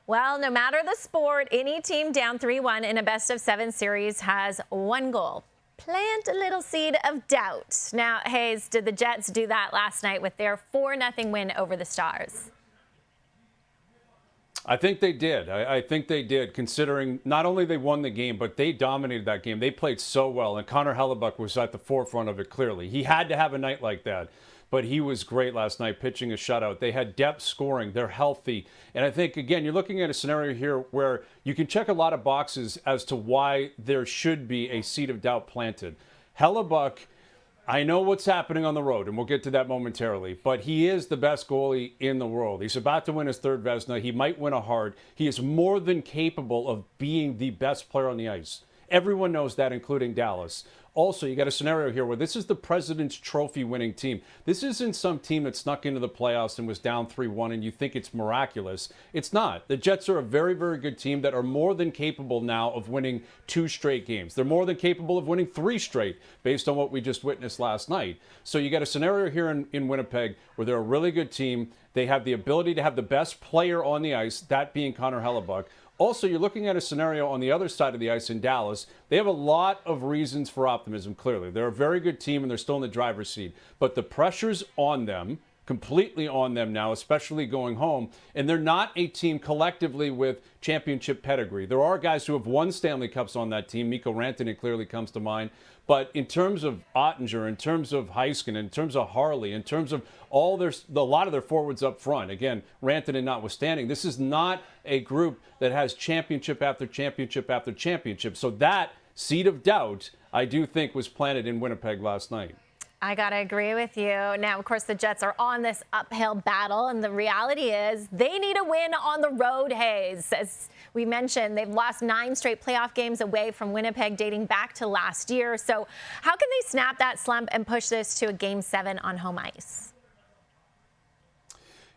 Well, no matter the sport, any team down 3-1 in a best-of-7 series has one goal: plant a little seed of doubt. Now, Hayes, did the Jets do that last night with their 4-0 win over the Stars? I think they did. I think they did, considering not only they won the game, but they dominated that game. They played so well, and Connor Hellebuyck was at the forefront of it clearly. He had to have a night like that, but he was great last night pitching a shutout. They had depth scoring. They're healthy. And I think, again, you're looking at a scenario here where you can check a lot of boxes as to why there should be a seed of doubt planted. Hellebuyck, I know what's happening on the road, and we'll get to that momentarily, but he is the best goalie in the world. He's about to win his third Vezina. He might win a Hart. He is more than capable of being the best player on the ice. Everyone knows that, including Dallas. Also, you got a scenario here where this is the President's Trophy winning team. This isn't some team that snuck into the playoffs and was down 3-1 and you think it's miraculous. It's not. The Jets are a very, very good team that are more than capable now of winning 2 straight games. They're more than capable of winning 3 straight based on what we just witnessed last night. So you got a scenario here in Winnipeg where they're a really good team. They have the ability to have the best player on the ice, that being Connor Hellebuyck. Also, you're looking at a scenario on the other side of the ice in Dallas. They have a lot of reasons for optimism, clearly. They're a very good team, and they're still in the driver's seat. But the pressure's on them, completely on them now, especially going home. And they're not a team collectively with championship pedigree. There are guys who have won Stanley Cups on that team. Mikko Rantanen clearly comes to mind. But in terms of Ottinger, in terms of Heiskanen, in terms of Harley, in terms of a lot of their forwards up front, again, Rantanen notwithstanding, this is not a group that has championship after championship after championship. So that seed of doubt, I do think, was planted in Winnipeg last night. I got to agree with you. Now, of course, the Jets are on this uphill battle, and the reality is they need a win on the road, Hayes. As we mentioned, they've lost 9 straight playoff games away from Winnipeg dating back to last year. So how can they snap that slump and push this to a Game 7 on home ice?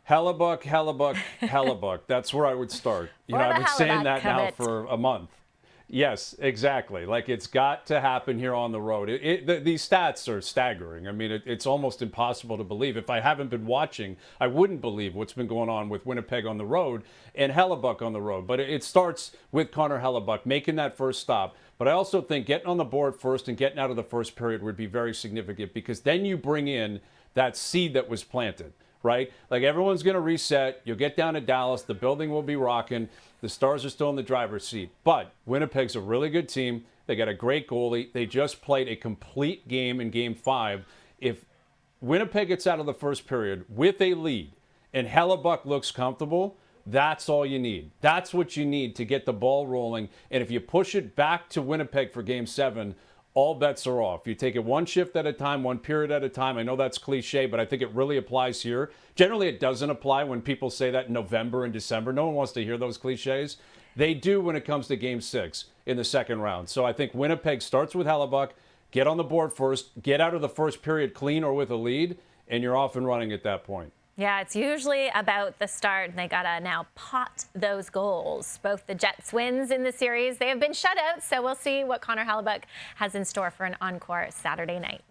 Hellebuyck, Hellebuyck, Hellebuyck. That's where I would start. I've been saying that now for a month. Yes, exactly. Like, it's got to happen here on the road. These stats are staggering. I mean, it's almost impossible to believe. If I haven't been watching, I wouldn't believe what's been going on with Winnipeg on the road and Hellebuyck on the road. But it starts with Connor Hellebuyck making that first stop. But I also think getting on the board first and getting out of the first period would be very significant, because then you bring in that seed that was planted. Right? Like, everyone's going to reset. You'll get down to Dallas. The building will be rocking. The Stars are still in the driver's seat. But Winnipeg's a really good team. They got a great goalie. They just played a complete game in Game 5. If Winnipeg gets out of the first period with a lead and Hellebuyck looks comfortable, that's all you need. That's what you need to get the ball rolling. And if you push it back to Winnipeg for Game 7, all bets are off. You take it one shift at a time, one period at a time. I know that's cliche, but I think it really applies here. Generally, it doesn't apply when people say that in November and December. No one wants to hear those cliches. They do when it comes to Game 6 in the second round. So I think Winnipeg starts with Hellebuyck, get on the board first, get out of the first period clean or with a lead, and you're off and running at that point. Yeah, it's usually about the start, and they got to now pot those goals. Both the Jets' wins in the series, they have been shutouts, so we'll see what Connor Hellebuyck has in store for an encore Saturday night.